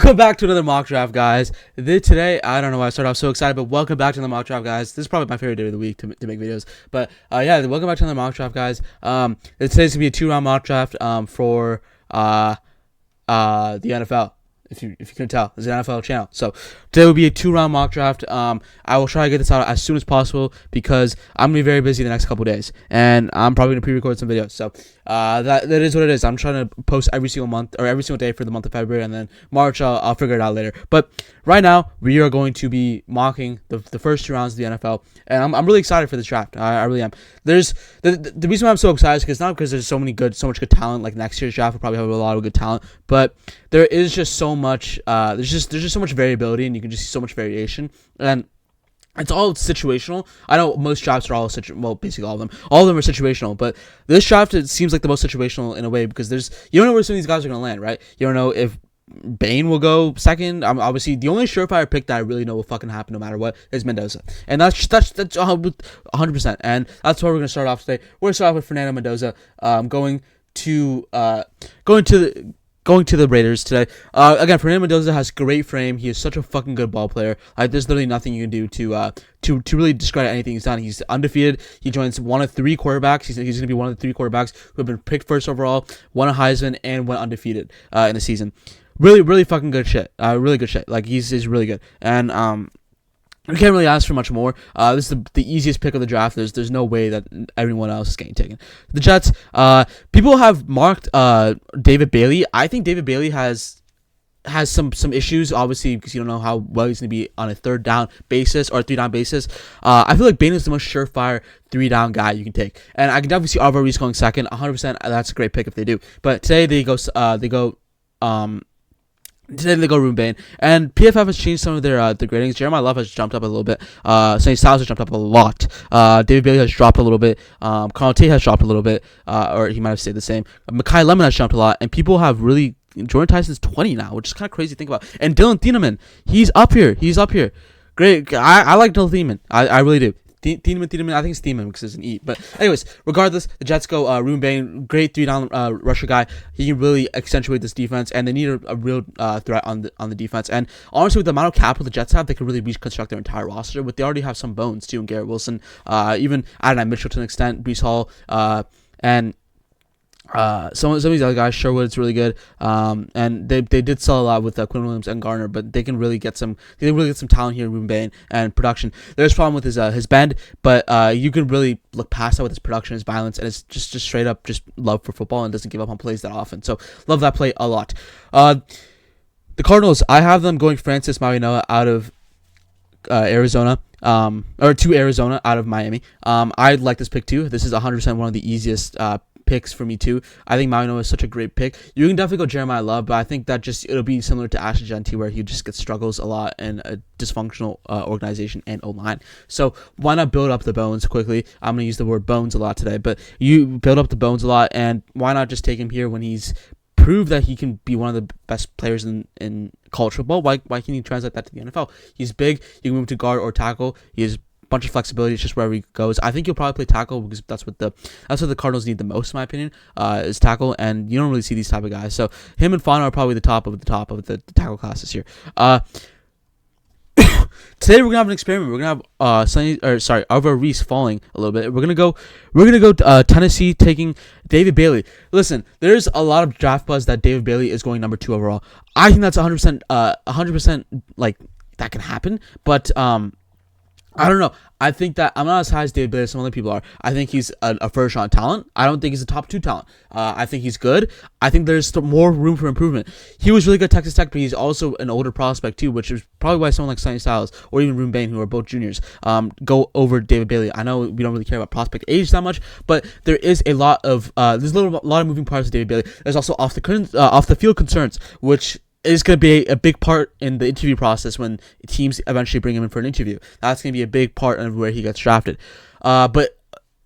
Welcome back to another mock draft, guys. Today, I don't know why I started off so excited, but welcome back to the mock draft, guys. This is probably my favorite day of the week to make videos. But yeah, welcome back to another mock draft, guys. Today's gonna be a 2-round mock draft for the NFL. If you couldn't tell, it's an NFL channel. So today will be a 2-round mock draft. I will try to get this out as soon as possible because I'm gonna be very busy the next couple days, and I'm probably gonna pre-record some videos. So that is what it is. I'm trying to post every single month or every single day for the month of February, and then March I'll figure it out later. But right now we are going to be mocking the first 2 rounds of the NFL, and I'm really excited for this draft. I really am. There's the reason why I'm so excited is because not because there's so much good talent. Like next year's draft will probably have a lot of good talent, but there is just so much. There's just so much variability, and you can just see so much variation, and it's all situational. I know most drafts are all basically all of them. All of them are situational, but this draft, it seems like the most situational in a way because you don't know where some of these guys are gonna land, right? You don't know if Bain will go second. Obviously, the only surefire pick that I really know will fucking happen no matter what is Mendoza, and that's 100%. And that's where we're gonna start off today. We're gonna start off with Fernando Mendoza, going to the Raiders today. Again, Fernando Mendoza has great frame. He is such a fucking good ball player. There's literally nothing you can do to really discredit anything he's done. He's undefeated. He joins one of 3 quarterbacks. He's going to be one of the 3 quarterbacks who have been picked first overall, won a Heisman, and went undefeated in the season. Really, really fucking good shit. Really good shit. Like he's really good. And we can't really ask for much more. This is the easiest pick of the draft. There's no way that everyone else is getting taken. The Jets. People have marked David Bailey. I think David Bailey has some issues, obviously, because you don't know how well he's going to be on a 3rd down basis or a 3-down basis. I feel like Bain is the most surefire 3-down guy you can take, and I can definitely see Alvaro Reese going second. 100%. That's a great pick if they do. But today they go Ruben Bain, and PFF has changed some of their gradings. Jeremiah Love has jumped up a little bit. Sonny Styles has jumped up a lot. David Bailey has dropped a little bit. Carl Tate has dropped a little bit, or he might have stayed the same. Mekhi Lemon has jumped a lot, and people have really Jordan Tyson's 20 now, which is kind of crazy to think about. And Dylan Thieneman, he's up here. Great. I like Dylan Thieneman. I really do. Thieneman, I think it's Thieneman because it's an E. But anyways, regardless, the Jets go Ruben Bain, great 3-down rusher guy. He can really accentuate this defense, and they need a real threat on the defense. And honestly, with the amount of capital the Jets have, they could really reconstruct their entire roster. But they already have some bones too, in Garrett Wilson, even Adonai Mitchell to an extent, Breece Hall, and some of these other guys. Sherwood's really good, and they did sell a lot with Quinn Williams and Garner, but they can really get some talent here in Ruben Bain and production. There's a problem with his bend, but you can really look past that with his production, his violence, and it's just straight up just love for football and doesn't give up on plays that often. So love that play a lot. The Cardinals, I have them going Francis Marianoa out of Arizona. Or to Arizona out of Miami. I like this pick too. This is 100% one of the easiest picks for me too. I think Mariano is such a great pick. You can definitely go Jeremiah Love, but I think that it'll be similar to Ashton Genty, where he just struggles a lot in a dysfunctional organization and O-line. So why not build up the bones quickly? I'm going to use the word bones a lot today, but you build up the bones a lot, and why not just take him here when he's proved that he can be one of the best players in college football? Why can't he translate that to the NFL? He's big. You can move to guard or tackle. He has bunch of flexibility. It's just wherever he goes. I think he'll probably play tackle because that's what the Cardinals need the most, in my opinion, is tackle, and you don't really see these type of guys. So him and Fano are probably the top of the tackle class this year. Today we're gonna have an experiment. We're gonna have Alvaro Reese falling a little bit. We're gonna go Tennessee taking David Bailey. Listen, there's a lot of draft buzz that David Bailey is going number 2 overall. I think that's 100% like that can happen, but I don't know. I think that I'm not as high as David Bailey as some other people are. I think he's a first-round talent. I don't think he's a top 2 talent. I think he's good. I think there's more room for improvement. He was really good at Texas Tech, but he's also an older prospect too, which is probably why someone like Sonny Styles or even Ruben Bain, who are both juniors, go over David Bailey. I know we don't really care about prospect age that much, but there is a lot of moving parts of David Bailey. There's also off the field concerns, which is going to be a big part in the interview process when teams eventually bring him in for an interview. That's going to be a big part of where he gets drafted. But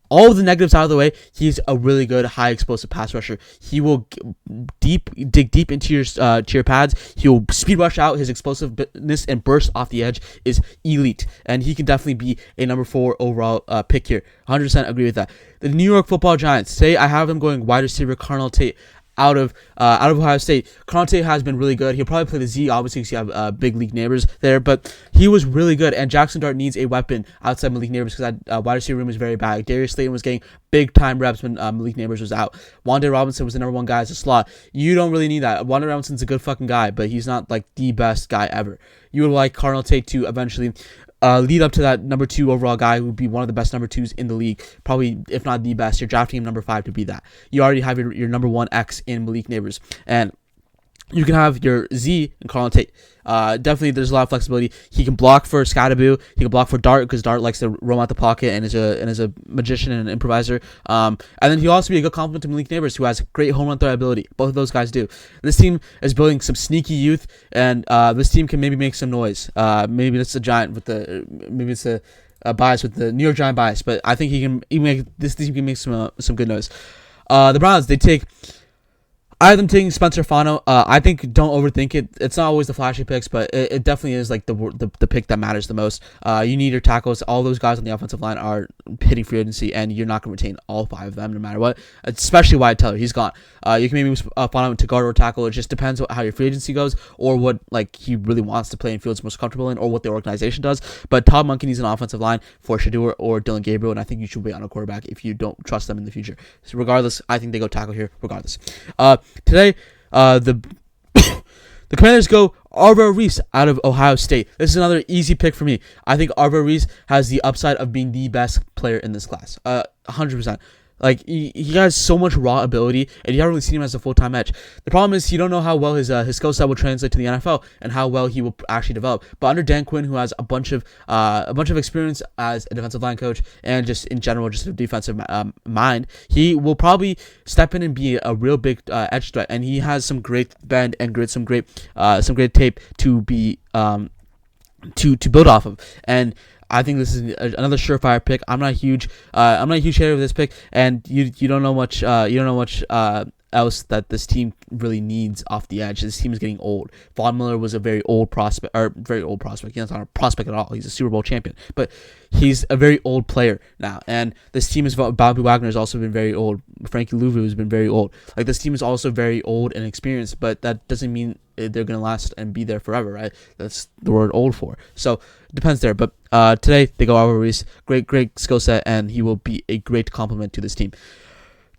all of the negatives out of the way, he's a really good high explosive pass rusher. He will dig deep into your pads. He will speed rush out. His explosiveness and burst off the edge is elite, and he can definitely be a number 4 overall pick here. 100% agree with that. The New York Football Giants, say I have them going wide receiver Carnell Tate. out of Ohio State. Conte has been really good. He'll probably play the Z, obviously, because you have big league neighbors there, but he was really good. And Jackson Dart needs a weapon outside Malik Neighbors because that wide receiver room was very bad. Darius Slayton was getting big time reps when Malik Neighbors was out. Wanda Robinson was the number one guy as a slot. You don't really need that. Wanda Robinson's a good fucking guy, but he's not like the best guy ever. You would like Cardinal Tate to eventually lead up to that number 2 overall guy who would be one of the best number 2s in the league, probably if not the best. You're drafting him number 5 to be that. You already have your number 1 X in Malik Neighbors, and you can have your Z and Cardinal Tate. Definitely, there's a lot of flexibility. He can block for Scadaboo. He can block for Dart because Dart likes to roam out the pocket and is a magician and an improviser. And then he'll also be a good complement to Malik Neighbors, who has great home run throw ability. Both of those guys do. This team is building some sneaky youth, and this team can maybe make some noise. Maybe it's a giant with the maybe it's a bias with the New York Giant bias, but I think he can make this team can make some good noise. The Browns, they take. I have them taking Spencer Fano. I think don't overthink it. It's not always the flashy picks, but it definitely is like the pick that matters the most. You need your tackles. All those guys on the offensive line are hitting free agency, and you're not going to retain all 5 of them no matter what. Especially Wyatt Teller, he's gone. You can maybe move Fano to guard or tackle. It just depends how your free agency goes, or what like he really wants to play and feels most comfortable in, or what the organization does. But Todd Monken needs an offensive line for Shedeur or Dylan Gabriel, and I think you should wait on a quarterback if you don't trust them in the future. So regardless, I think they go tackle here regardless. Today, the Commanders go Arvo Reese out of Ohio State. This is another easy pick for me. I think Arvo Reese has the upside of being the best player in this class. 100%. Like, he has so much raw ability, and you haven't really seen him as a full-time edge. The problem is you don't know how well his skill set will translate to the NFL and how well he will actually develop. But under Dan Quinn, who has a bunch of experience as a defensive line coach and just in general just a defensive mind, he will probably step in and be a real big edge threat. And he has some great bend and some great tape to be to build off of. And I think this is another surefire pick. I'm not a huge hater of this pick, and you don't know much. Else that this team really needs off the edge. This team is getting old. Von Miller was a very old prospect. He's not a prospect at all. He's a Super Bowl champion, but he's a very old player now. And this team is Bobby Wagner has also been very old. Frankie Louvu has been very old. Like, this team is also very old and experienced, but that doesn't mean they're going to last and be there forever, right? That's the word old for. So it depends there. But today they go Arvo Reese. Great skill set, and he will be a great complement to this team.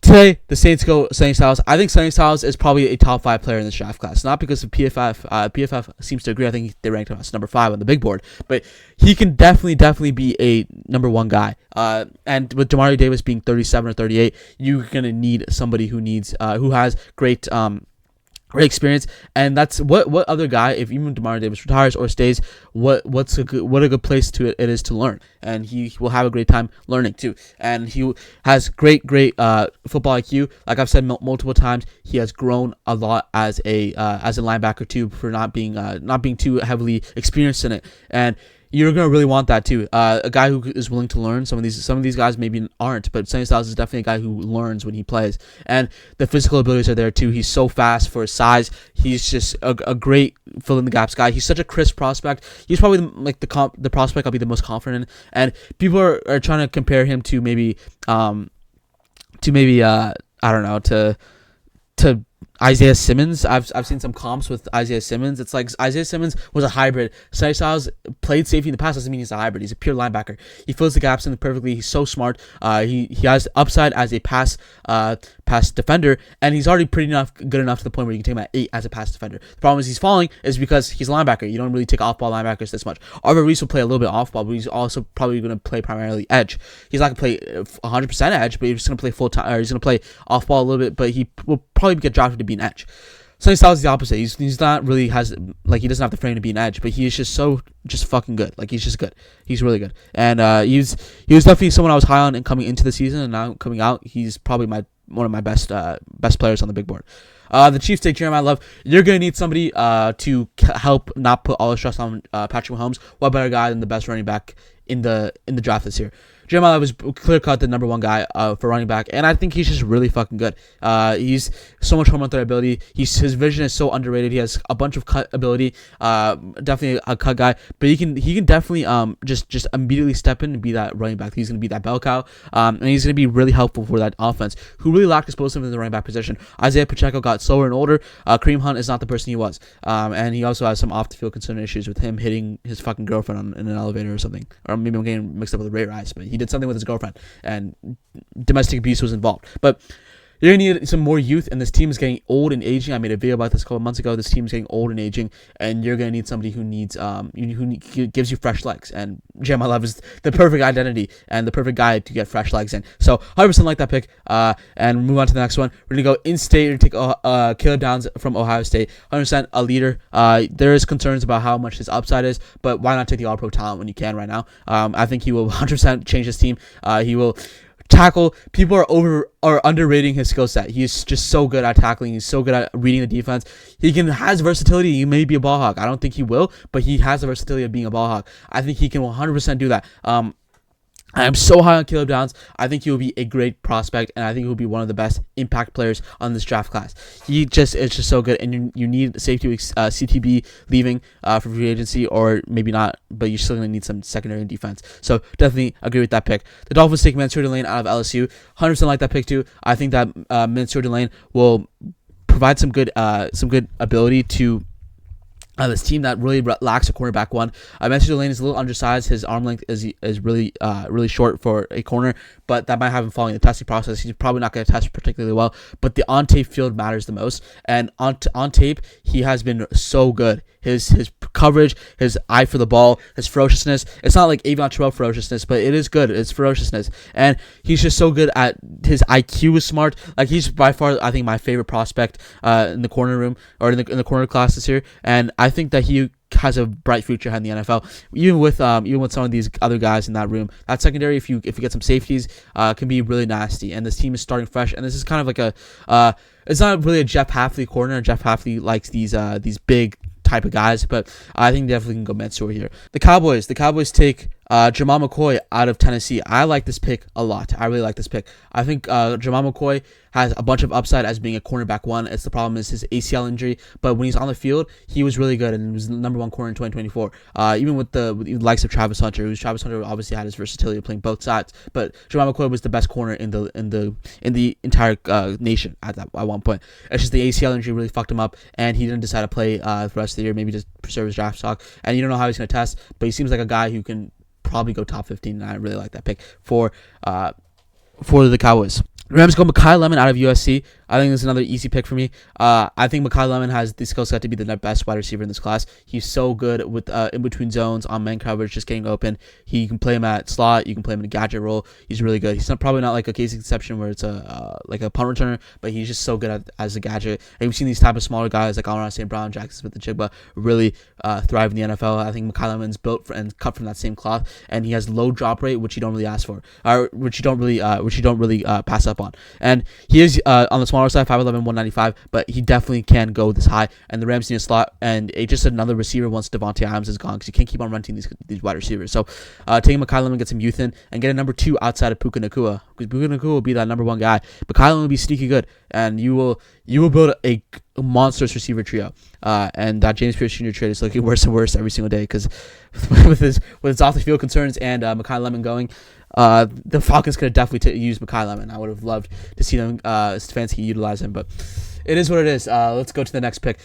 Today, the Saints go Sonny Styles. I think Sonny Styles is probably a top 5 player in this draft class. Not because of PFF. PFF seems to agree. I think they ranked him as number 5 on the big board. But he can definitely be a number 1 guy. And with Demario Davis being 37 or 38, you're going to need somebody who has great experience, and that's what other guy, if even Demario Davis retires or stays, what a good place it is to learn, and he will have a great time learning too. And he has great football IQ. Like I've said multiple times, he has grown a lot as a linebacker too, for not being too heavily experienced in it. And you're gonna really want that too. A guy who is willing to learn. Some of these guys maybe aren't, but Sonny Styles is definitely a guy who learns when he plays, and the physical abilities are there too. He's so fast for his size. He's just a great fill in the gaps guy. He's such a crisp prospect. He's probably the prospect I'll be the most confident in, and people are trying to compare him to maybe I don't know, to Isaiah Simmons. I've seen some comps with Isaiah Simmons. It's like Isaiah Simmons was a hybrid. Sonny Styles played safety in the past. Doesn't mean he's a hybrid. He's a pure linebacker. He fills the gaps in perfectly. He's so smart. He has upside as a pass defender, and he's already good enough to the point where you can take him at 8 as a pass defender. The problem is he's falling is because he's a linebacker. You don't really take off-ball linebackers this much. Arvo Reese will play a little bit off-ball, but he's also probably going to play primarily edge. He's not going to play 100% edge, but he's just going to play full-time, or he's going to play off-ball a little bit, but he will probably get drafted to be an edge. Sonny Styles is the opposite. He's not really he doesn't have the frame to be an edge, but he is just fucking good. Like, he's just good. He's really good. And he was definitely someone I was high on and coming into the season, and now coming out, he's probably one of my best players on the big board. The Chiefs take Jeremiah Love. You're going to need somebody to help not put all the stress on Patrick Mahomes. What better guy than the best running back in the draft this year? Jeremiah Love is clear-cut the number 1 guy for running back, and I think he's just really fucking good. He's so much home run throw ability. His vision is so underrated. He has a bunch of cut ability. Definitely a cut guy, but he can definitely just immediately step in and be that running back. He's going to be that bell cow, and he's going to be really helpful for that offense, who really lacked explosiveness in the running back position. Isaiah Pacheco got got slower and older. Kareem Hunt is not the person he was. And he also has some off the field concern issues with him hitting his fucking girlfriend in an elevator or something. Or maybe I'm getting mixed up with Ray Rice, but he did something with his girlfriend and domestic abuse was involved. But you're going to need some more youth, and this team is getting old and aging. I made a video about this a couple months ago. This team is getting old and aging, and you're going to need somebody who needs who gives you fresh legs. And Jeremiah Love is the perfect identity and the perfect guy to get fresh legs in. So 100% like that pick. And move on to the next one. We're going to go in-state. We're going to take Caleb Downs from Ohio State. 100% a leader. There is concerns about how much his upside is, but why not take the All-Pro talent when you can right now? I think he will 100% change his team. He will tackle. People are underrating his skill set. He's just so good at tackling. He's so good at reading the defense. Has versatility. He may be a ball hawk. I don't think he will, but he has the versatility of being a ball hawk. I think he can 100% do that. I am so high on Caleb Downs. I think he will be a great prospect, and I think he will be one of the best impact players on this draft class. It's just so good, and you need safety with CTB leaving for free agency, or maybe not, but you're still going to need some secondary and defense. So definitely agree with that pick. The Dolphins take Mansour Delane out of LSU. 100% like that pick too. I think that Mansour Delane will provide some good ability to this team that really lacks a cornerback one. Mansour Delane is a little undersized. His arm length is really short for a corner, but that might have him following the testing process. He's probably not going to test particularly well, but the on-tape field matters the most. And on tape, he has been so good. His coverage, his eye for the ball, his ferociousness. It's not like Avion Terrell ferociousness, but it is good. It's ferociousness. And he's just so good at his IQ is smart. Like, he's by far, I think, my favorite prospect in the corner room, or in the corner class this year. And I think that he has a bright future ahead in the NFL. Even with some of these other guys in that room, that secondary, if you get some safeties, can be really nasty. And this team is starting fresh, and this is kind of like it's not really a Jeff Hafley corner. Jeff Hafley likes these big type of guys, but I think definitely can go Mansour here. The Cowboys take Jamal McCoy out of Tennessee. I like this pick a lot. I really like this pick. I think Jamal McCoy has a bunch of upside as being a cornerback one. It's the problem is his ACL injury, but when he's on the field, he was really good and was the number one corner in 2024. Even with the likes of Travis Hunter, Travis Hunter obviously had his versatility of playing both sides, but Jamal McCoy was the best corner in the entire nation at one point. It's just the ACL injury really fucked him up, and he didn't decide to play the rest of the year, maybe just preserve his draft stock. And you don't know how he's going to test, but he seems like a guy who can probably go top 15, and I really like that pick for the Cowboys. Rams go Mekhi Lemon out of USC. I think this is another easy pick for me. I think Mekhi Lemon has the skill set to be the best wide receiver in this class. He's so good with in between zones, on man coverage, just getting open. You can play him at slot. You can play him in a gadget role. He's really good. He's probably not like a case exception where it's like a punt returner, but he's just so good as a gadget. And we've seen these type of smaller guys like Amon-Ra St. Brown, Jackson Smith-Njigba really thrive in the NFL. I think Mekhi Lemon's built and cut from that same cloth, and he has low drop rate, which you don't really ask for, or which you don't really pass up on. And he is on the smaller side, 5'11", 195, but he definitely can go this high. And the Rams need a slot, and just another receiver once Devontae Adams is gone, because you can't keep on renting these wide receivers. So taking Mekhi Lemon, get some youth in, and get a number 2 outside of Puka Nacua, because Puka Nacua will be that number 1 guy. Mekhi Lemon will be sneaky good, and you will build a monstrous receiver trio. And that James Pierce Jr. trade is looking worse and worse every single day, because with his off the field concerns and Mekhi Lemon going, the Falcons could have definitely use Mekhi Lemon. I would have loved to see them Stefanski utilize him, but it is what it is. Let's go to the next pick.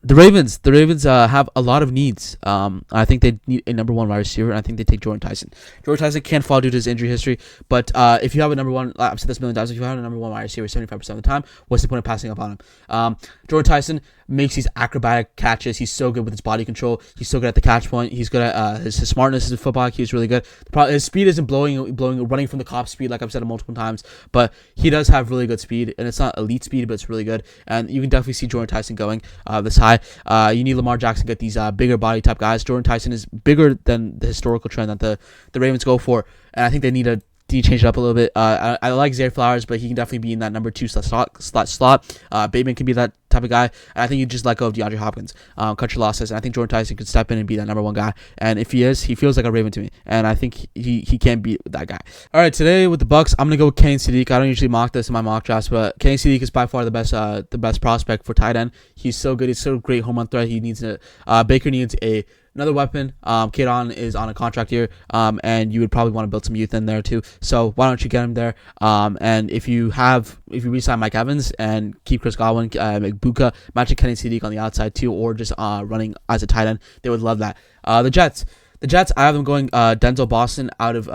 The Ravens have a lot of needs. I think they need a number 1 wide receiver, and I think they take Jordan Tyson. Jordan Tyson can't fall due to his injury history, but if you have a number 1, I've said this a million times, if you have a number 1 wide receiver 75% of the time, what's the point of passing up on him? Jordan Tyson makes these acrobatic catches. He's so good with his body control. He's so good at the catch point. He's good at his smartness in football. He's really good. His speed isn't running from the cop speed, like I've said multiple times, but he does have really good speed, and it's not elite speed, but it's really good. And you can definitely see Jordan Tyson going this high. You need Lamar Jackson to get these bigger body type guys. Jordan Tyson is bigger than the historical trend that the Ravens go for, and I think they need to change it up a little bit. I like Zay Flowers, but he can definitely be in that number 2 slot. Bateman can be that type of guy, and I think you just let go of DeAndre Hopkins, cut your losses, and I think Jordan Tyson could step in and be that number 1 guy. And if he is, he feels like a Raven to me, and I think he can be that guy. All right, today with the Bucks, I'm gonna go with Kenny Sadiq. I don't usually mock this in my mock drafts, but Kenny Sadiq is by far the best prospect for tight end. He's so good. He's so great home run threat. He needs Baker needs a another weapon. Kadon is on a contract here, and you would probably want to build some youth in there too. So why don't you get him there? And if you re-sign Mike Evans and keep Chris Godwin, Buka, matching Kenny Sadiq on the outside too, or just running as a tight end, they would love that. The Jets, I have them going Denzel Boston out of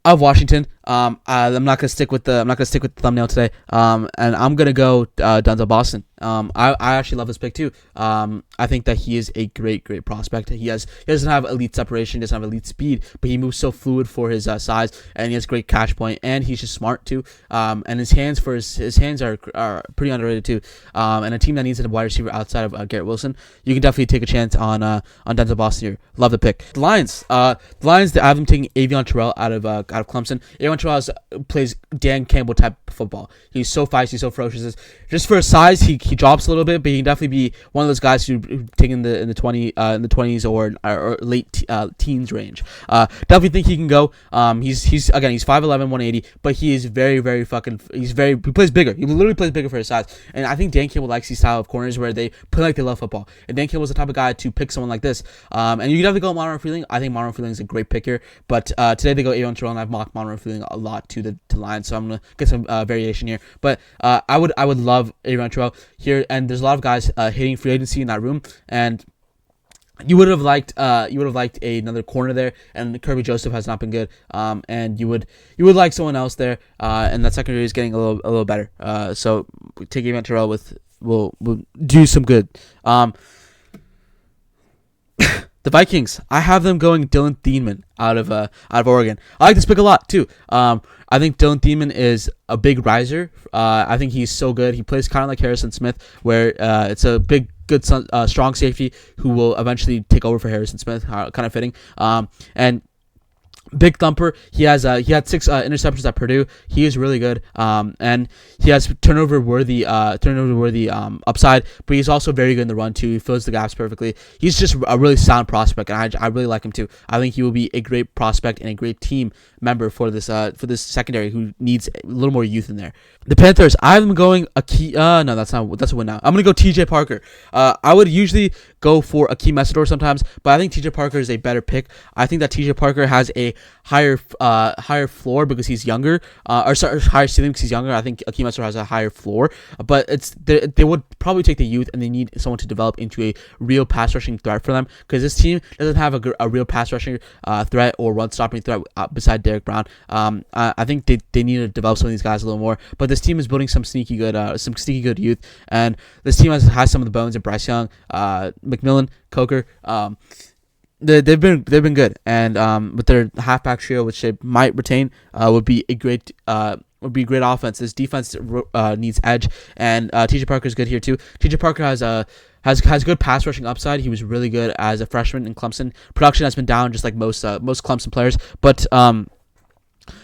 Washington. I'm not gonna stick with the thumbnail today. And I'm gonna go Denzel Boston. I actually love this pick too. I think that he is a great prospect. He doesn't have elite separation, doesn't have elite speed, but he moves so fluid for his size, and he has great catch point, and he's just smart too. And his hands are pretty underrated too. And a team that needs a wide receiver outside of Garrett Wilson, you can definitely take a chance on Denzel Boston here. Love the pick. The Lions, I have them taking Avion Terrell out of Clemson. Avion Terrell plays Dan Campbell type of football. He's so feisty, so ferocious. Just for his size, he drops a little bit, but he can definitely be one of those guys who take in the 20s or late teens range. Definitely think he can go. He's 5'11", 180, but he is very he plays bigger. He literally plays bigger for his size. And I think Dan Campbell likes these style of corners where they play like they love football. And Dan Campbell's the type of guy to pick someone like this. And you can definitely go Monroe Freeling. I think Monroe Freeling is a great pick here. But today they go Avion Terrell, and I've mocked Monroe Freeling a lot to the Lions, so I'm gonna get some variation here. But I would love Avion Terrell here, and there's a lot of guys hitting free agency in that room, and you would have liked another corner there, and Kirby Joseph has not been good. And you would like someone else there, and that secondary is getting a little better. So take Avion Terrell will do some good. The Vikings, I have them going Dylan Thielman out of Oregon. I like this pick a lot too. I think Dylan Thielman is a big riser. I think he's so good. He plays kind of like Harrison Smith, where it's a good, strong safety who will eventually take over for Harrison Smith. Kind of fitting. And big thumper. He had 6 interceptions at Purdue. He is really good. And he has turnover worthy upside, but he's also very good in the run too. He fills the gaps perfectly. He's just a really sound prospect, and I really like him too. I think he will be a great prospect and a great team member for this secondary who needs a little more youth in there. The Panthers, I have them going that's a win now. I'm gonna go TJ Parker. I would usually go for Akeem Messidor sometimes, but I think TJ Parker is a better pick. I think that TJ Parker has a higher floor because he's younger, higher ceiling because he's younger. I think Akeem Messidor has a higher floor, but they would probably take the youth, and they need someone to develop into a real pass rushing threat for them, because this team doesn't have a real pass rushing threat or run stopping threat beside Derek Brown. I think they need to develop some of these guys a little more, but this team is building some sneaky good youth, and this team has some of the bones of Bryce Young, McMillan, Coker. They've been good, and with their halfback trio, which they might retain, would be a great offense. This defense needs edge, and TJ Parker is good here too. TJ Parker has good pass rushing upside. He was really good as a freshman in Clemson. Production has been down, just like most Clemson players, but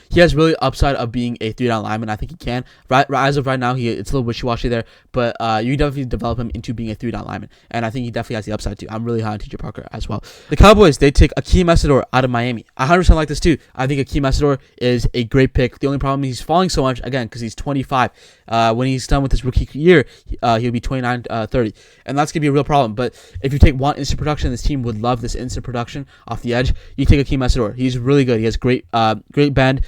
he has really upside of being a 3-down lineman. I think he can. As of right now, it's a little wishy-washy there, but you definitely develop him into being a 3-down lineman, and I think he definitely has the upside too. I'm really high on TJ Parker as well. The Cowboys, they take Akeem Messidor out of Miami. I 100% like this too. I think Akeem Messidor is a great pick. The only problem is he's falling so much, again, because he's 25. When he's done with his rookie year, he'll be 29, 30, and that's going to be a real problem. But if you want instant production, this team would love this instant production off the edge. You take Akeem Messidor. He's really good. He has great bend.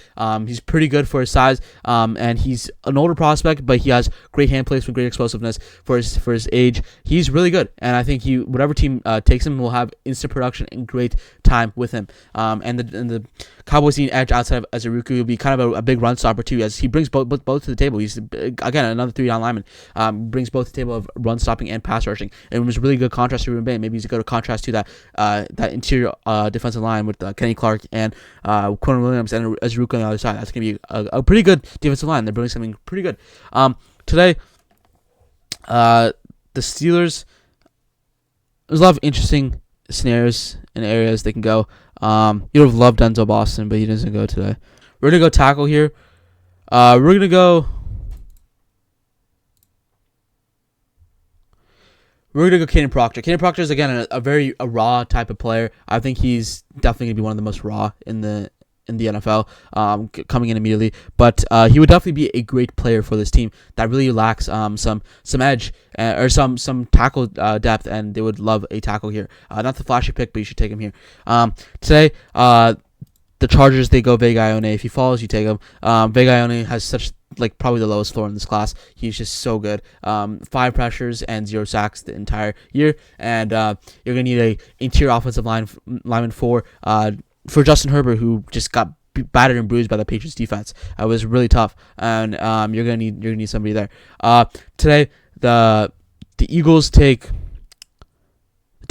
He's pretty good for his size, and he's an older prospect, but he has great hand placement, great explosiveness for his age. He's really good, and I think whatever team takes him will have instant production and great time with him. And the Cowboys need edge outside of Azuruku. Will be kind of a big run stopper too, as he brings both to the table. He's again another 3-down lineman. Brings both to the table of run stopping and pass rushing. And it was a really good contrast to Ruben Bain. Maybe he's a good contrast to that interior defensive line with Kenny Clark and Quentin Williams and Azuruku on the other side. That's going to be a pretty good defensive line. They're building something pretty good. Today, the Steelers, there's a lot of interesting scenarios and areas they can go. You would have loved Denzel Boston, but he doesn't go today. We're going to go tackle here. We're going to go Caden Proctor. Caden Proctor is, again, a very raw type of player. I think he's definitely going to be one of the most raw in the in the NFL, coming in immediately. But he would definitely be a great player for this team that really lacks some edge or some tackle depth, and they would love a tackle here. Not the flashy pick, but you should take him here. Today, the Chargers, they go Vega Ione. If he falls, you take him. Vega Ione has such probably the lowest floor in this class. He's just so good. 5 pressures and 0 sacks the entire year, and you're gonna need a interior offensive lineman for Justin Herbert, who just got battered and bruised by the Patriots defense. It was really tough, and you're gonna need somebody there. Today, the Eagles take.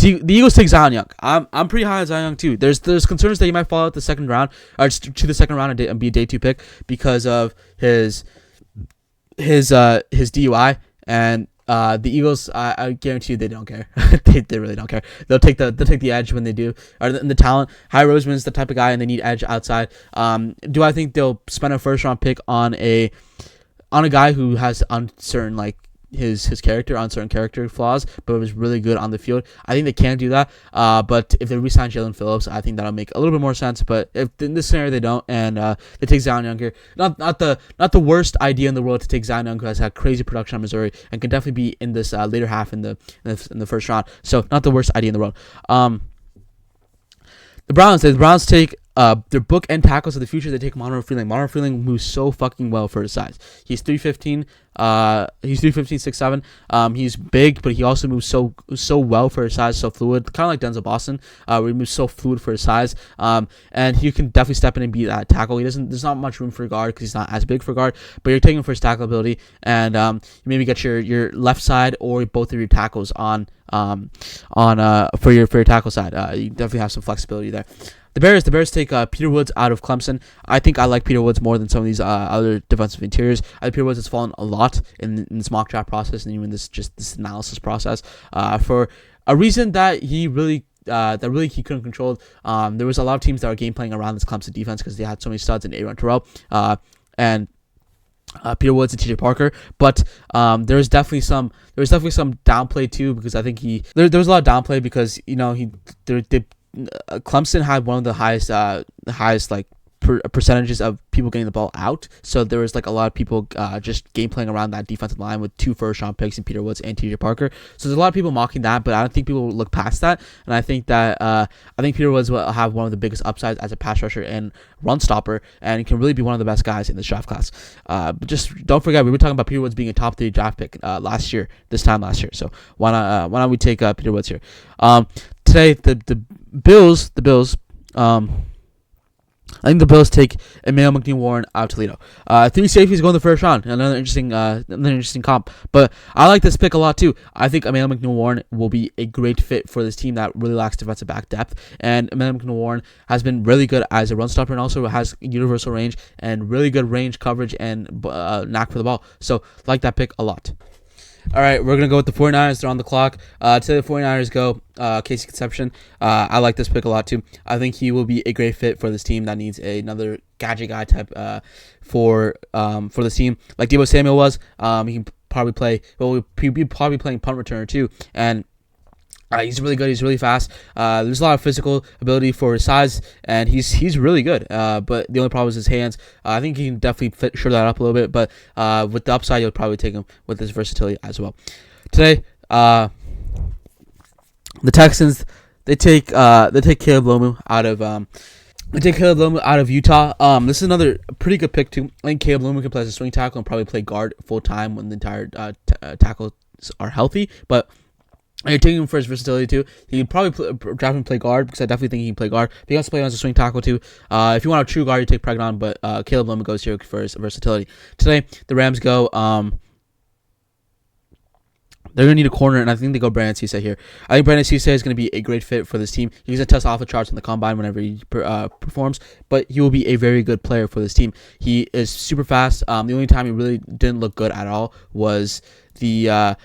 The Eagles take Zion Young. I'm pretty high on Zion Young too. There's concerns that he might fall out the second round, or to the second round and be a day 2 pick because of his DUI, and the Eagles, I guarantee you they don't care. they really don't care. They'll take the edge when they do, or the talent. High Roseman's the type of guy, and they need edge outside. Do I think they'll spend a first round pick on a guy who has uncertain his character, uncertain character flaws, but was really good on the field? I think they can do that. But if they re-sign Jalen Phillips, I think that'll make a little bit more sense. But if in this scenario they don't, and they take Zion Young here, not the worst idea in the world to take Zion Young, who has had crazy production on Missouri and can definitely be in this later half in the first round. So not the worst idea in the world. The Browns take their bookend tackles of the future. They take Monroe Freeling. Monroe Freeling moves so fucking well for his size. He's 315. He's 315, 6'7". He's big, but he also moves so well for his size, so fluid, kind of like Denzel Boston. Where he moves so fluid for his size. And he can definitely step in and be that tackle. There's not much room for guard because he's not as big for guard, but you're taking him for his tackle ability, and you maybe get your left side or both of your tackles for your tackle side. You definitely have some flexibility there. The Bears take Peter Woods out of Clemson. I think I like Peter Woods more than some of these other defensive interiors. I think Peter Woods has fallen a lot in this mock draft process and even this analysis process for a reason that he really he couldn't control. There was a lot of teams that were game playing around this Clemson defense because they had so many studs in Aaron Terrell and Peter Woods and TJ Parker, but there was definitely some downplay too, because I think there was a lot of downplay because Clemson had one of the highest percentages of people getting the ball out, so there was a lot of people just game playing around that defensive line with 2 first round picks in Peter Woods and TJ Parker. So there's a lot of people mocking that, but I don't think people will look past that, and I think that Peter Woods will have one of the biggest upsides as a pass rusher and run stopper, and he can really be one of the best guys in this draft class. But just don't forget, we were talking about Peter Woods being a top 3 draft pick this time last year. So why not we take Peter Woods here? Today the Bills. I think the Bills take Emmanuel McNeil-Warren out of Toledo. 3 safeties go in the first round. Another interesting comp. But I like this pick a lot too. I think Emmanuel McNeil-Warren will be a great fit for this team that really lacks defensive back depth. And Emmanuel McNeil-Warren has been really good as a run stopper and also has universal range and really good range coverage and knack for the ball. So like that pick a lot. All right, we're going to go with the 49ers. They're on the clock. Today the 49ers go Casey Conception. I like this pick a lot too. I think he will be a great fit for this team that needs another gadget guy type for this team. Like Deebo Samuel was. He can probably play. Well, he'll be probably playing punt returner too. And he's really good. He's really fast. There's a lot of physical ability for his size, and he's really good. But the only problem is his hands. I think he can definitely shore that up a little bit. But with the upside, you'll probably take him with his versatility as well. Today, the Texans they take Caleb Lomu out of Utah. This is another pretty good pick too. I think Caleb Lomu can play as a swing tackle and probably play guard full time when the entire tackles are healthy. But you're taking him for his versatility too. He can probably draft him and play guard because I definitely think he can play guard. But he also play as a swing tackle too. If you want a true guard, you take Pregnon, but Caleb Lomu goes here for his versatility. Today, the Rams go. They're going to need a corner, and I think they go Brandon Cisse here. I think Brandon Cisse is going to be a great fit for this team. He's going to test off the charts in the combine whenever he performs, but he will be a very good player for this team. He is super fast. The only time he really didn't look good at all was the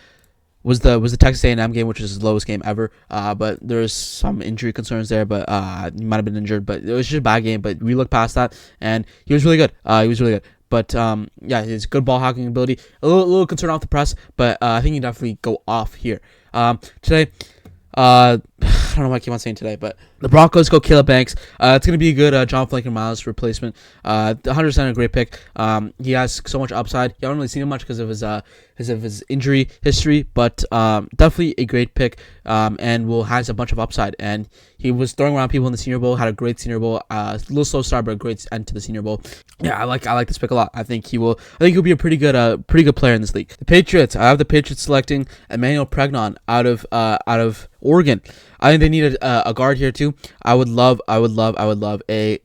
Texas A&M game, which was his lowest game ever. But there was some injury concerns there, but he might have been injured. But it was just a bad game. But we looked past that, and he was really good. But his good ball hawking ability. A little concerned off the press, but I think he definitely go off here. Today, I don't know why I keep on saying today, but The Broncos go Caleb Banks. It's going to be a good John Franklin Miles replacement. 100% a great pick. He has so much upside. You haven't really seen him much because of his injury history, but definitely a great pick. And has a bunch of upside. And he was throwing around people in the Senior Bowl. Had a great Senior Bowl. A little slow start, but a great end to the Senior Bowl. Yeah, I like this pick a lot. I think he'll be a pretty good player in this league. The Patriots. I have the Patriots selecting Emmanuel Pregnon out of Oregon. I think they need a guard here too. I would love a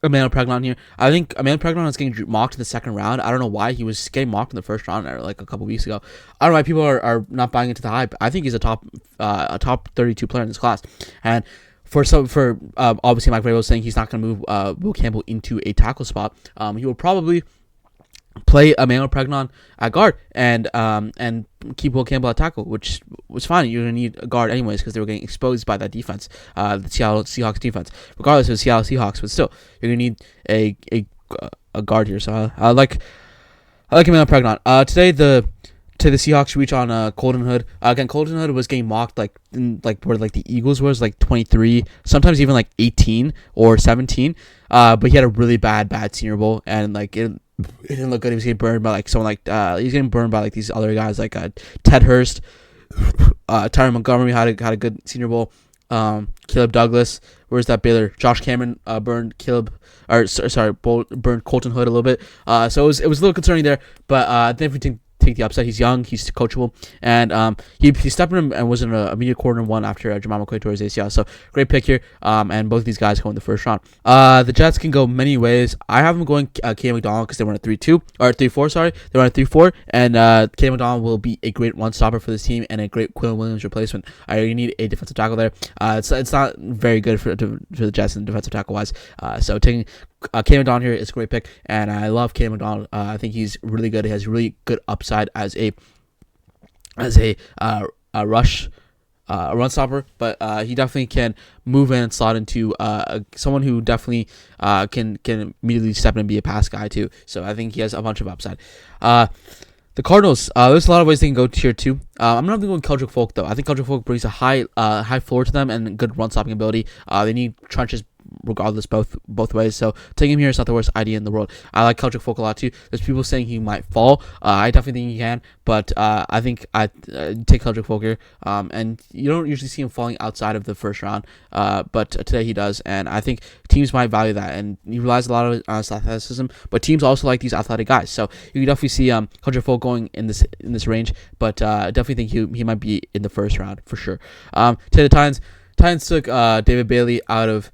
Emmanuel Pregnon here. I think Emmanuel Pregnon is getting mocked in the second round. I don't know why. He was getting mocked in the first round like a couple weeks ago. I don't know why people are not buying into the hype. I think he's a top 32 player in this class. And obviously Mike Vrabel saying he's not going to move Will Campbell into a tackle spot. He will probably play Emmanuel Pregnon at guard and keep Will Campbell at tackle, which was fine. You're going to need a guard anyways because they were getting exposed by that defense, the Seattle Seahawks defense. Regardless of the Seattle Seahawks, but still, you're going to need a guard here. So I like Emmanuel Pregnon. Today the Seahawks reach on Colton Hood. Again, Colton Hood was getting mocked where the Eagles was 23, sometimes even 18 or 17. But he had a really bad Senior Bowl, and it didn't look good. He was getting burned by someone he's getting burned by these other guys Ted Hurst, Tyron Montgomery had a good Senior Bowl. Caleb Douglas, where's that Baylor? Josh Cameron burned burned Colton Hood a little bit. So it was a little concerning there, but I definitely take the upside. He's young, he's coachable, and he stepped in and was in a media corner one after Jamal McCoy tore his ACL. So great pick here, and both of these guys go in the first round. The Jets can go many ways. I have them going K. McDonald because they went at 3-2 or 3-4. Sorry, they went at 3-4, and K. McDonald will be a great run stopper for this team and a great Quinn Williams replacement. You need a defensive tackle there. It's not very good for the Jets in defensive tackle wise. So taking K. McDonald here is a great pick, and I love K. McDonald. I think he's really good. He has really good upside as a run stopper, but he definitely can move in and slot into someone who definitely can immediately step in and be a pass guy too. So I think he has a bunch of upside. The Cardinals, there's a lot of ways they can go tier 2. I'm not going Keldrick Folk though. I think Keldrick Folk brings a high floor to them and good run stopping ability. They need trenches regardless both ways. So taking him here is not the worst idea in the world. I like Keldrick Folk a lot too. There's people saying he might fall. I definitely think he can, but I think I take Keldrick Folk here. And you don't usually see him falling outside of the first round, but today he does, and I think teams might value that. And he relies a lot on his athleticism, but teams also like these athletic guys. So you can definitely see Keldrick Folk going in this range, but I definitely think he might be in the first round for sure. To the Titans took David Bailey out of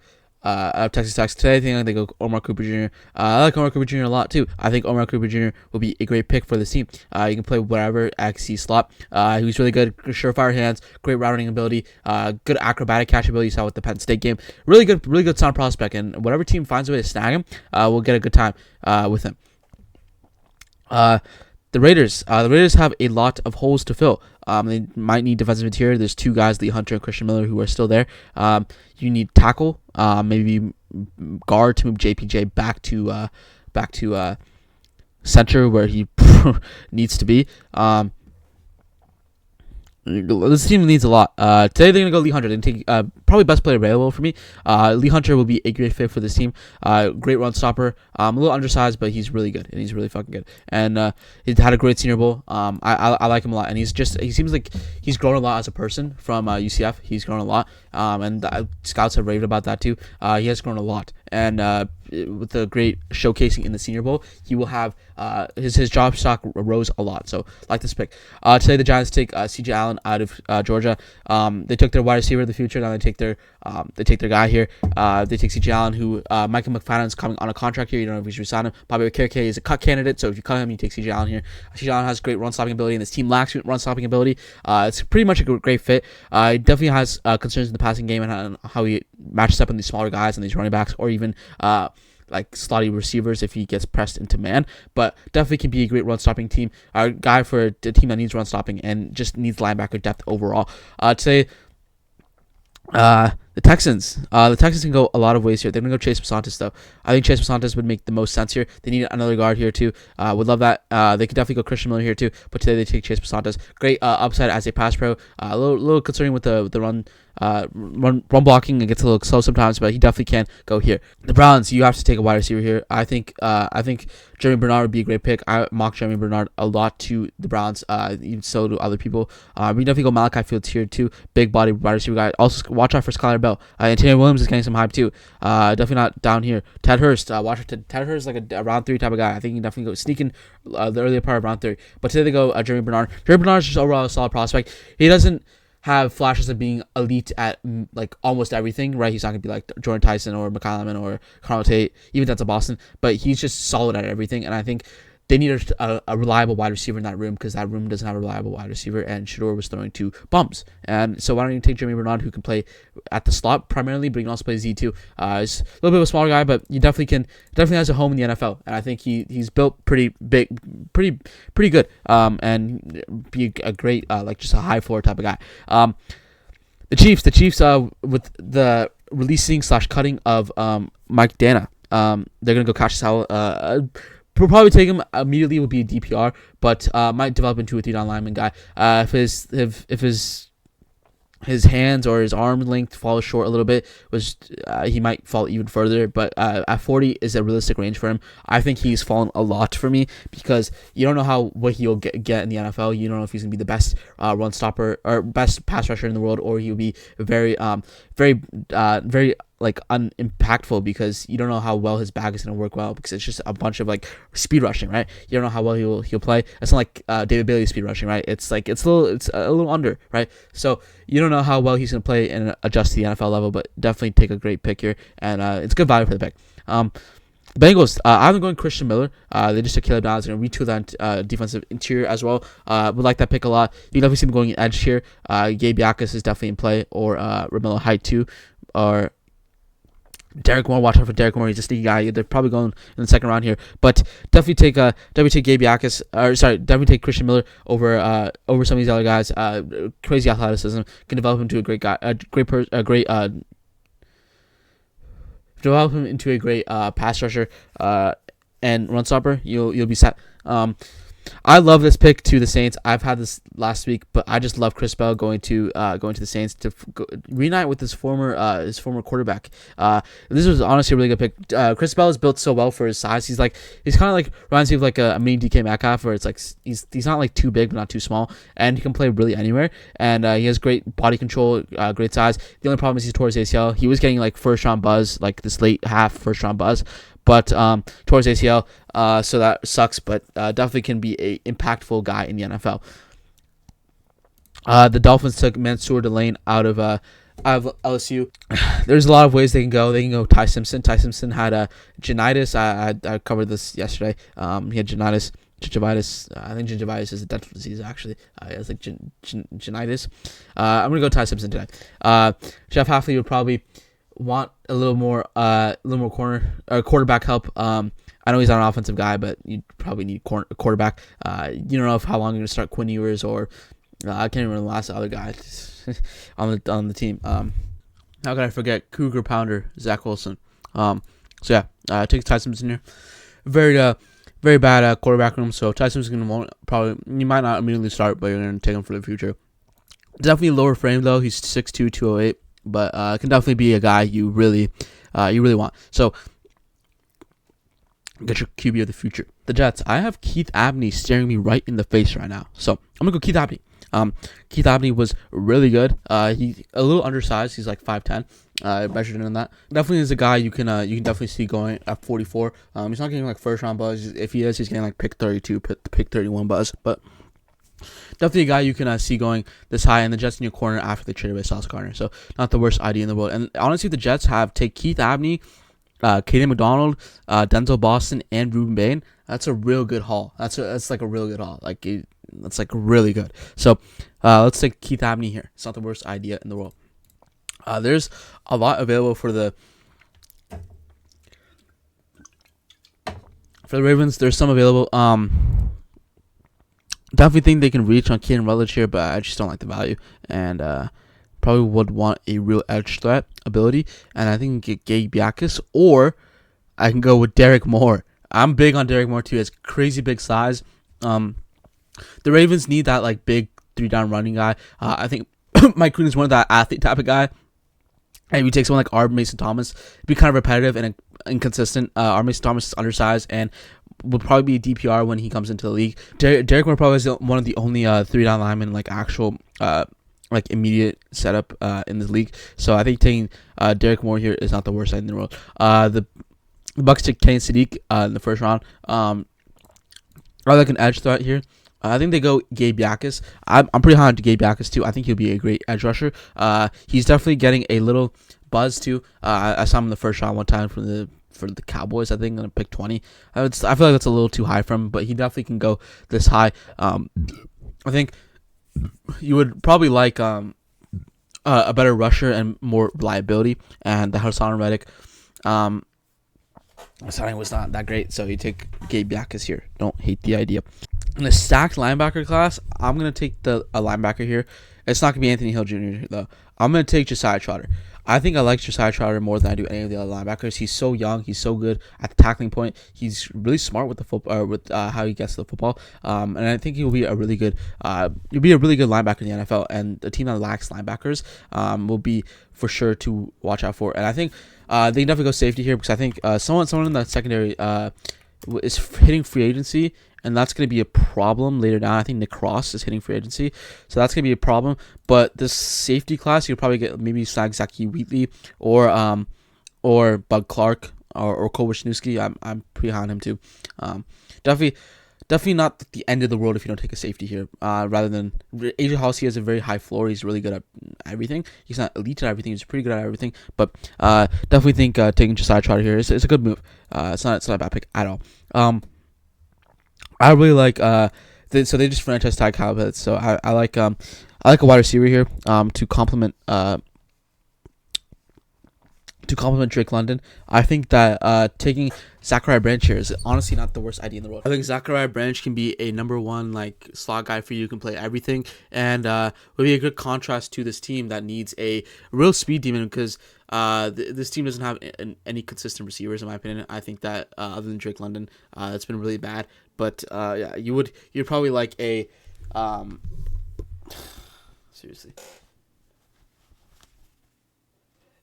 Texas Tech. Today I think they go Omar Cooper Jr. I like Omar Cooper Jr. a lot too. I think Omar Cooper Jr. will be a great pick for this team. You can play whatever XC slot. He's really good, surefire hands, great routing ability, good acrobatic catch ability. You saw with the Penn State game. Really good sound prospect, and whatever team finds a way to snag him, will get a good time with him. The Raiders have a lot of holes to fill. They might need defensive interior. There's two guys, Lee Hunter and Christian Miller, who are still there. You need tackle, maybe guard to move JPJ back to center where he needs to be. This team needs a lot. Today they're gonna go Lee Hunter. They're gonna take probably best player available for me. Lee Hunter will be a great fit for this team. Great run stopper. A little undersized, but he's really good, and he's really fucking good. And he's had a great Senior Bowl. I like him a lot, and he seems like he's grown a lot as a person from UCF. He's grown a lot, and scouts have raved about that too. He has grown a lot, and with the great showcasing in the Senior Bowl, he will have his job stock rose a lot. So like this pick. Today the Giants take C.J. Allen out of Georgia. They took their wide receiver of the future. Now they take their guy here. They take C.J. Allen, who Michael McFadden's coming on a contract here. You don't know if he's resigning. Bobby Okereke is a cut candidate, so if you cut him, you take C.J. Allen here. C.J. Allen has great run stopping ability, and this team lacks run stopping ability. It's pretty much a great fit. He definitely has concerns in the passing game and how he matches up in these smaller guys and these running backs, or even like slotty receivers if he gets pressed into man, but definitely can be a great run stopping team. A guy for a team that needs run stopping and just needs linebacker depth overall. Today, the Texans can go a lot of ways here. They're gonna go Chase Pasantis though. I think Chase Pasantis would make the most sense here. They need another guard here too. Would love that. They could definitely go Christian Miller here too. But today they take Chase Pasantis. Great upside as a pass pro. A little concerning with the run Run blocking, it gets a little slow sometimes, but he definitely can go here. The Browns, you have to take a wide receiver here. I think Jeremy Bernard would be a great pick. I mock Jeremy Bernard a lot to the Browns. Even so do other people. We definitely go Malachi Fields here too. Big body wide receiver guy. Also watch out for Skylar Bell. Antonio Williams is getting some hype too. Definitely not down here. Ted Hurst. Watch out. Ted Hurst is like a round 3 type of guy. I think he can definitely go sneaking the earlier part of round 3. But today they go Jeremy Bernard. Jeremy Bernard is just overall a solid prospect. He doesn't have flashes of being elite at like almost everything, right? He's not gonna be like Jordan Tyson or McCallum or Carl Tate, even that's a Boston, but he's just solid at everything. And I think they need a reliable wide receiver in that room, because that room doesn't have a reliable wide receiver, and Shador was throwing 2 bumps. And so why don't you take Jeremy Bernard, who can play at the slot primarily, but he can also play Z2. He's a little bit of a smaller guy, but he definitely has a home in the NFL, and I think he's built pretty big, pretty good, and be a great like just a high floor type of guy. The Chiefs with the releasing / cutting of Mike Dana, they're gonna go Cassius Howell. We'll probably take him immediately. Would be a DPR, but might develop into a 3-down lineman guy. If his hands or his arm length falls short a little bit, he might fall even further. But at 40 is a realistic range for him. I think he's fallen a lot for me, because you don't know what he'll get in the NFL. You don't know if he's gonna be the best run stopper or best pass rusher in the world, or he'll be very like unimpactful, because you don't know how well his back is going to work well, because it's just a bunch of like speed rushing, right? You don't know how well he'll play. It's not like David Bailey speed rushing, right? It's like it's a little under, right? So you don't know how well he's going to play and adjust to the NFL level, but definitely take a great pick here, and it's good value for the pick. Bengals, I'm going Christian Miller. They just took Caleb Downs. Going to retool that defensive interior as well. Would like that pick a lot. You definitely see them going edge here. Gabe Yakus is definitely in play, or Romello Height too, or Derek Moore. Watch out for Derek Moore. He's a sneaky guy. They're probably going in the second round here, but definitely take Gabe Yakus. Definitely take Christian Miller over some of these other guys. Crazy athleticism, can develop him into a great guy. Develop him into a great pass rusher and run stopper. You'll be set. I love this pick to the Saints. I've had this last week, but I just love Chris Bell going to the Saints to reunite with his former quarterback. This was honestly a really good pick. Chris Bell is built so well for his size. He's kind of like reminds me of like a mini DK Metcalf, where it's like he's not like too big but not too small, and he can play really anywhere. And he has great body control, great size. The only problem is he's towards ACL. He was getting like first round buzz, like this late half first round buzz, but towards ACL, so that sucks. But definitely can be a impactful guy in the NFL. The Dolphins took Mansour Delane out of LSU. There's a lot of ways they can go. They can go Ty Simpson. Ty Simpson had gingivitis. I covered this yesterday. He had gingivitis. I think gingivitis is a dental disease, actually. It's like gingivitis. I'm gonna go Ty Simpson today. Jeff Hafley would probably want a little more quarterback help. I know he's not an offensive guy, but you probably need a quarterback. You don't know how long you're gonna start Quinn Ewers, or I can't even remember the last other guy on the team. How could I forget Cougar Pounder Zach Wilson? So yeah, take Ty Simpson here. Very bad quarterback room. So Ty Simpson you might not immediately start, but you're gonna take him for the future. Definitely lower frame though. He's 6'2", 208, but can definitely be a guy you really want. So get your QB of the future. The Jets. I have Keith Abney staring me right in the face right now. So I'm gonna go Keith Abney. Keith Abney was really good. He a little undersized. He's like 5'10". I measured him in that. Definitely is a guy you can definitely see going at 44. He's not getting like first round buzz. If he is, he's getting like pick 32, pick 31 buzz. But definitely a guy you can see going this high, and the Jets in your corner after they traded away Sauce Gardner. So not the worst idea in the world. And honestly, the Jets take Keith Abney, Kaden McDonald, Denzel Boston, and Ruben Bain. That's a real good haul. That's like a real good haul. That's like really good. So let's take Keith Abney here. It's not the worst idea in the world. There's a lot available for the Ravens. There's some available. Definitely think they can reach on Keaton Rutledge here, but I just don't like the value, and probably would want a real edge threat ability. And I think you can get Gabe Yakus, or I can go with Derek Moore. I'm big on Derek Moore too. He has crazy big size. The Ravens need that like big 3-down running guy. I think Mike Green is one of that athlete type of guy. And if you take someone like R. Mason Thomas, it'd be kind of repetitive and inconsistent. R. Mason Thomas is undersized and will probably be a DPR when he comes into the league. Derek Moore probably is one of the only 3-down linemen, like actual like immediate setup in the league. So I think taking Derek Moore here is not the worst idea in the world. The Bucks take Kenny Sadiq in the first round. I like an edge threat here. I think they go Gabe Yakis. I'm pretty high on Gabe Yakis too. I think he'll be a great edge rusher. He's definitely getting a little buzz too. I saw him in the first round one time for the Cowboys. I think on pick 20. I feel like that's a little too high for him, but he definitely can go this high. I think you would probably like a better rusher and more reliability. And the Hassan Reddick signing was not that great, so you take Gabe Yakis here. Don't hate the idea. In the stacked linebacker class, I'm going to take a linebacker here. It's not going to be Anthony Hill Jr., though. I'm going to take Josiah Trotter. I think I like Josiah Trotter more than I do any of the other linebackers. He's so young. He's so good at the tackling point. He's really smart with the football, with how he gets to the football. And I think he'll be a really good linebacker in the NFL. And a team that lacks linebackers will be for sure to watch out for. And I think they can definitely go safety here because I think someone in the secondary is hitting free agency. And that's going to be a problem later down. I think Nick Cross is hitting free agency. So that's going to be a problem. But this safety class, you'll probably get maybe Zaki Wheatley or Bud Clark or Cole Wisniewski. I'm pretty high on him too. Definitely not the end of the world if you don't take a safety here. Rather than AJ Holley has a very high floor. He's really good at everything. He's not elite at everything. He's pretty good at everything. But definitely think taking Josiah Trotter here is a good move. It's not a bad pick at all. I really like so they just franchise tag Kyle Pitts. So I like a wide receiver here to complement Drake London. I think that taking Zachariah Branch here is honestly not the worst idea in the world. I think Zachariah Branch can be a number one like slot guy for you. Can play everything and would be a good contrast to this team that needs a real speed demon because this team doesn't have any consistent receivers in my opinion. I think that other than Drake London, it's been really bad. But yeah, you'd probably like a seriously.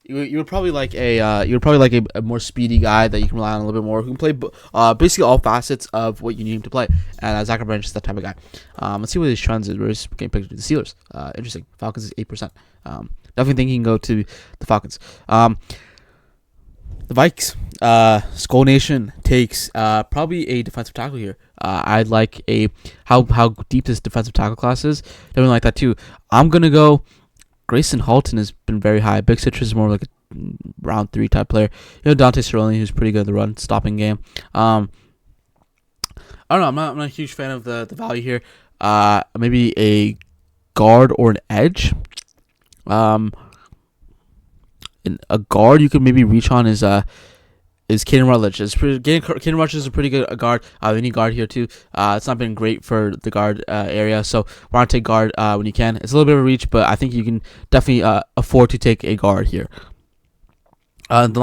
You would probably like a more speedy guy that you can rely on a little bit more, who can play basically all facets of what you need him to play. And Zachary Branch is that type of guy. Let's see what his trends is. We're just getting picked to the Steelers. Interesting. Falcons is 8%. Definitely think he can go to the Falcons. The Vikes, Skull Nation takes probably a defensive tackle here. I'd like how deep this defensive tackle class is. Definitely like that too. I'm gonna go. Grayson Halton has been very high. Big Citrus is more like a round 3 type player. You know Dante Cerrone, who's pretty good at the run stopping game. I don't know. I'm not a huge fan of the value here. Maybe a guard or an edge. In a guard you could maybe reach on is Caden Rutledge. Caden Rutledge is a pretty good guard. We need guard here too. It's not been great for the guard area, so why not take guard when you can? It's a little bit of a reach, but I think you can definitely afford to take a guard here. The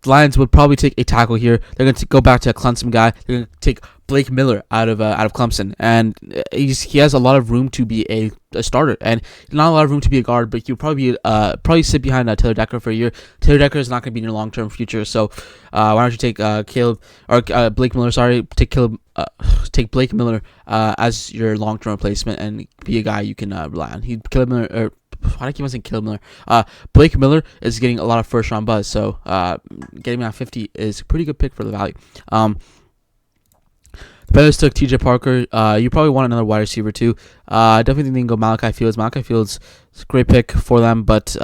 Lions would probably take a tackle here. They're going to go back to a Clemson guy. They're going to take Blake Miller out of Clemson, and he has a lot of room to be a starter, and not a lot of room to be a guard. But he'll probably sit behind Taylor Decker for a year. Taylor Decker is not going to be in your long term future, so why don't you take Blake Miller? Sorry, take Blake Miller as your long term replacement and be a guy you can rely on. Caleb Miller. Why do I keep on saying Caleb Miller? Blake Miller is getting a lot of first round buzz, so getting him at 50 is a pretty good pick for the value. The Bears took TJ Parker. You probably want another wide receiver too. I definitely think they can go Malachi Fields. Malachi Fields is a great pick for them, but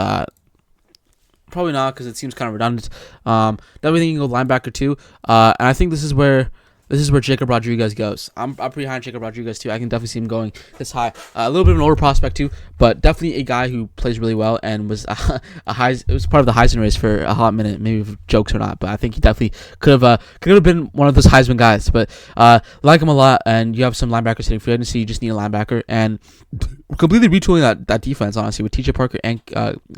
probably not because it seems kind of redundant. Definitely think you can go linebacker too. And I think this is where Jacob Rodriguez goes. I'm pretty high on Jacob Rodriguez too. I can definitely see him going this high. A little bit of an older prospect too, but definitely a guy who plays really well and was it was part of the Heisman race for a hot minute. Maybe if jokes or not, but I think he definitely could have been one of those Heisman guys. But like him a lot, and you have some linebackers hitting free agency. You just need a linebacker and completely retooling that defense. Honestly, with TJ Parker and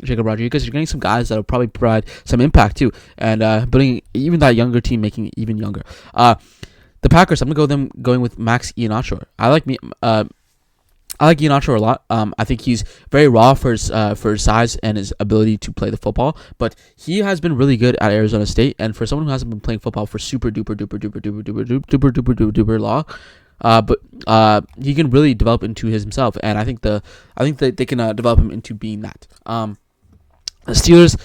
Jacob Rodriguez, you're getting some guys that will probably provide some impact too, and building even that younger team, making it even younger. The Packers, I'm gonna going with Max Iheanacho. I I like Ian Nacho a lot. I think he's very raw for his size and his ability to play the football, but he has been really good at Arizona State. And for someone who hasn't been playing football for super duper duper duper duper duper duper duper duper duper duper long, but he can really develop into himself, and I think that they can develop him into being that. The Steelers,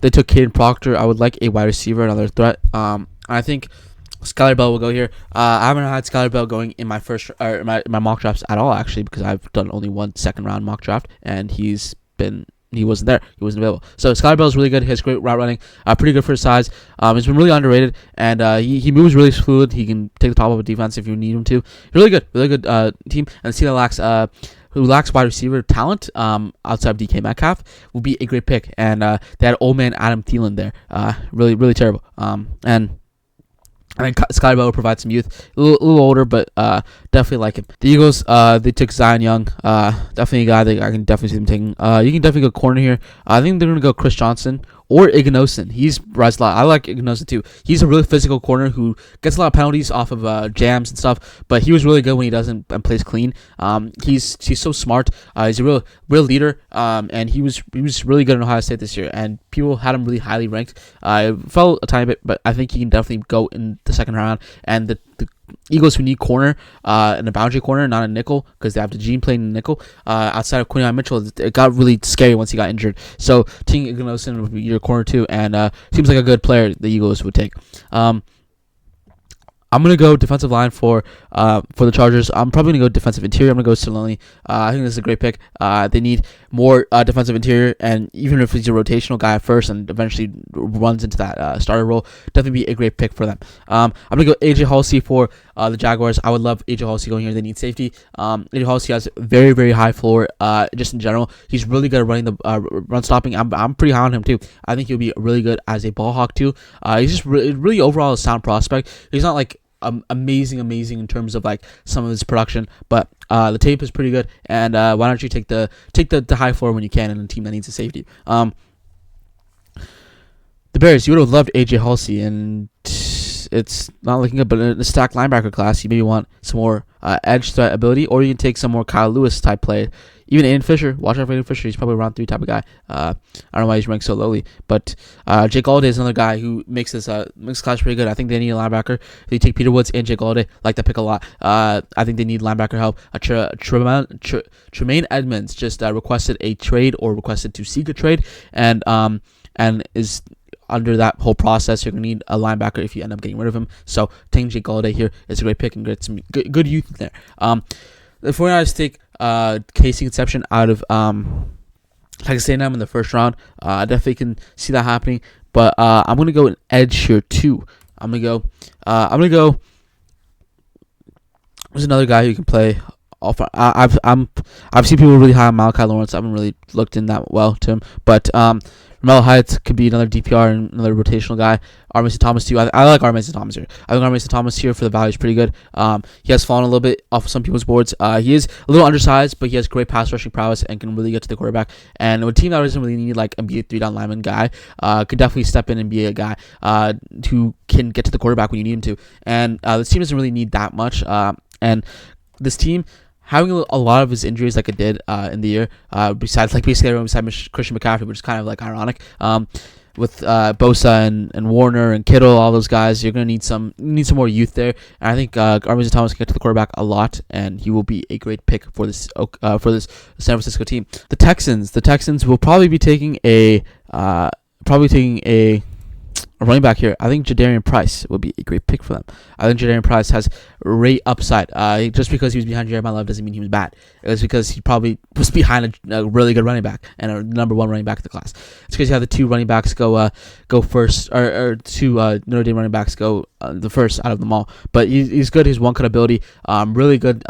they took Caden Proctor. I would like a wide receiver, another threat. I think Skylar Bell will go here. I haven't had Skylar Bell going in my first or my mock drafts at all, actually, because I've done only one second round mock draft, and he wasn't there. He wasn't available. So Skylar Bell is really good. He has great route running. Pretty good for his size. He's been really underrated, and he moves really fluid. He can take the top of a defense if you need him to. Really good team. And the team that who lacks wide receiver talent outside of DK Metcalf will be a great pick. And they had old man Adam Thielen there. Really terrible. And I think Skylar Bell will provide some youth. A little older, but definitely like him. The Eagles, they took Zion Young. Definitely a guy that I can definitely see them taking. You can definitely go corner here. I think they're going to go Chris Johnson or Ignosin. He's rising a lot. I like Ignosin too. He's a really physical corner who gets a lot of penalties off of jams and stuff, but he was really good when he doesn't and plays clean. He's so smart. He's a real leader. And he was really good in Ohio State this year, and people had him really highly ranked. I fell a tiny bit, but I think he can definitely go in the second round. And the Eagles, who need corner and a boundary corner, not a nickel, because they have the Gene playing nickel. Outside of Quinyon Mitchell, it got really scary once he got injured. So Ting Ignosin would be your corner too, and seems like a good player the Eagles would take. I'm going to go defensive line for the Chargers. I'm probably going to go defensive interior. I'm going to go Saloni. I think this is a great pick. They need more defensive interior, and even if he's a rotational guy at first and eventually runs into that starter role, definitely be a great pick for them. I'm going to go AJ Halsey for the Jaguars. I would love AJ Halsey going here. They need safety. AJ Halsey has very, very high floor just in general. He's really good at running the run stopping. I'm pretty high on him too. I think he'll be really good as a ball hawk too. He's just really overall a sound prospect. He's not like amazing in terms of like some of his production, but the tape is pretty good, and why don't you take the high floor when you can in a team that needs a safety. The Bears, you would have loved AJ Halsey, and it's not looking good, but in the stacked linebacker class, you maybe want some more edge threat ability, or you can take some more Kyle Lewis type play. Even Aiden Fisher, watch out for Aiden Fisher. He's probably a round 3 type of guy. I don't know why he's ranked so lowly, but Jake Galladay is another guy who makes class pretty good. I think they need a linebacker. They take Peter Woods and Jake Galladay. Like that pick a lot. I think they need linebacker help. Tremaine Edmonds just requested a trade or requested to seek a trade, and is under that whole process. You're going to need a linebacker if you end up getting rid of him. So taking Jake Galladay here is a great pick and get some good youth in there. The 49ers take Casey Conception out of Texas A&M in the first round. I definitely can see that happening, but I'm going to go an edge here too. I'm going to go. There's another guy who can play. I've seen people really high on Malachi Lawrence. I haven't really looked in that well to him, but Romello Heights could be another DPR and another rotational guy. Armason Thomas too. I like Armason Thomas here. I think Armason Thomas here for the value is pretty good. He has fallen a little bit off of some people's boards. He is a little undersized, but he has great pass rushing prowess and can really get to the quarterback. And a team that doesn't really need like a B3 down lineman guy could definitely step in and be a guy who can get to the quarterback when you need him to. And this team doesn't really need that much. And this team, having a lot of his injuries like it did in the year, besides like basically everyone besides Christian McCaffrey, which is kind of like ironic. With Bosa and Warner and Kittle, all those guys, you're gonna need some more youth there. And I think Armason Thomas can get to the quarterback a lot, and he will be a great pick for this San Francisco team. The Texans will probably be taking a running back here. I think Jadarian Price will be a great pick for them. I think Jadarian Price has great upside. Just because he was behind Jeremiah Love doesn't mean he was bad. It was because he probably was behind a really good running back and a number 1 running back in the class. It's because you have the 2 running backs go first, or 2 Notre Dame running backs go the first out of them all. But he's good. His one-cut ability, really good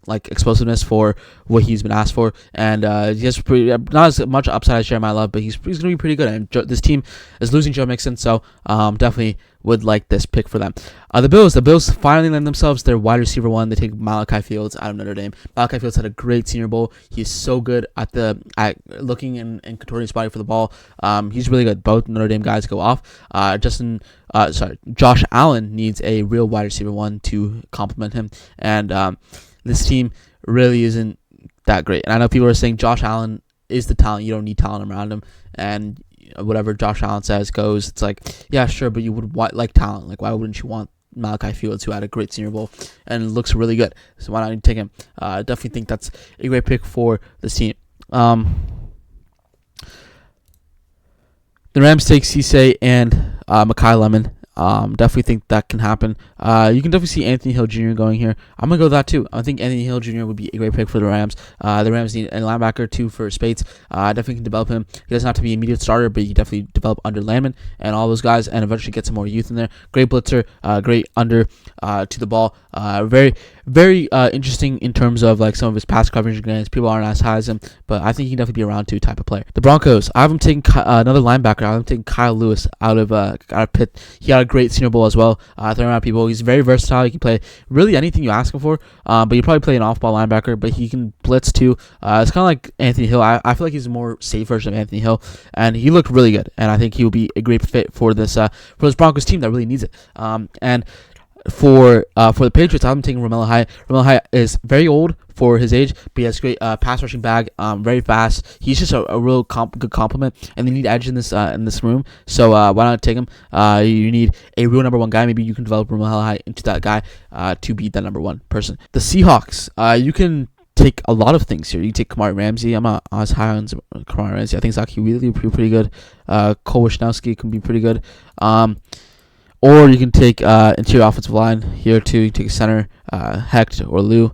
like explosiveness for what he's been asked for, and he has not as much upside as Jeremiah Love, but he's going to be pretty good. And this team is losing Joe Mixon, so definitely would like this pick for them. The Bills finally land themselves their wide receiver 1. They take Malachi Fields out of Notre Dame. Malachi Fields had a great Senior Bowl. He's so good at looking and contorting his body for the ball. He's really good. Both Notre Dame guys go off. Josh Allen needs a real wide receiver 1 to complement him, and this team really isn't that great. And I know people are saying Josh Allen is the talent. You don't need talent around him. And whatever Josh Allen says goes. It's like, yeah, sure, but you would like talent. Like, why wouldn't you want Malachi Fields, who had a great Senior Bowl and looks really good? So why not take him? Definitely think that's a great pick for this team. The Rams take Cisse and Mekhi Lemon. Definitely think that can happen. You can definitely see Anthony Hill Jr. going here. I'm going to go with that too. I think Anthony Hill Jr. would be a great pick for the Rams. The Rams need a linebacker too for Spates. Definitely can develop him. He doesn't have to be an immediate starter, but he can definitely develop under Landman and all those guys and eventually get some more youth in there. Great blitzer, great under to the ball. Very interesting in terms of like some of his pass coverage games. People aren't as high as him, but I think he can definitely be a round 2 type of player. The Broncos, I have him taking another linebacker. I have him taking Kyle Lewis out of Pitt. He had a great Senior Bowl as well. Throwing around people, he's very versatile. He can play really anything you ask him for. But you probably play an off-ball linebacker, but he can blitz too. It's kind of like Anthony Hill. I feel like he's a more safe version of Anthony Hill, and he looked really good. And I think he will be a great fit for this Broncos team that really needs it. And for the Patriots, I'm taking Romello Height. Romello Height is very old for his age, but he has great pass rushing bag, very fast. He's just a real good compliment, and they need edge in this room. So why not take him? You need a real number 1 guy. Maybe you can develop Romello Height into that guy to be that number 1 person. The Seahawks, you can take a lot of things here. You take Kamari Ramsey. I'm not as high on Kamari Ramsey. I think Zach Wheatley will be pretty good. Cole Wisnowski can be pretty good. Or you can take interior offensive line here too. You can take a center, Hecht or Lou,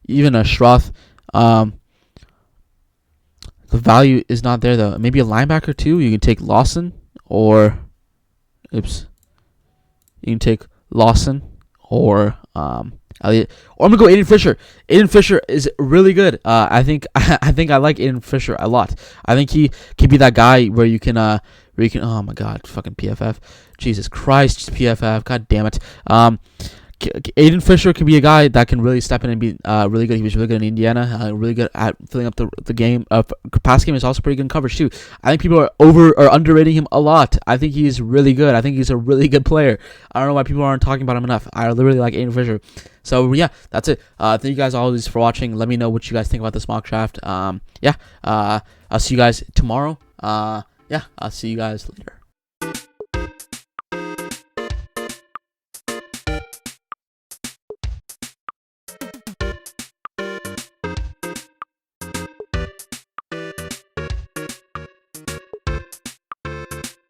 even a Schroth. The value is not there though. Maybe a linebacker too. You can take Lawson or, you can take Lawson or Elliott. Or I'm gonna go Aiden Fisher. Aiden Fisher is really good. I think I like Aiden Fisher a lot. I think he can be that guy where you can oh my god, fucking PFF. Jesus Christ, PFF. God damn it. Aiden Fisher can be a guy that can really step in and be really good. He was really good in Indiana, really good at filling up the game. Pass game is also pretty good in coverage too. I think people are underrating him a lot. I think he's really good. I think he's a really good player. I don't know why people aren't talking about him enough. I literally like Aiden Fisher. So yeah, that's it. Thank you guys always for watching. Let me know what you guys think about this mock draft. I'll see you guys tomorrow. I'll see you guys later.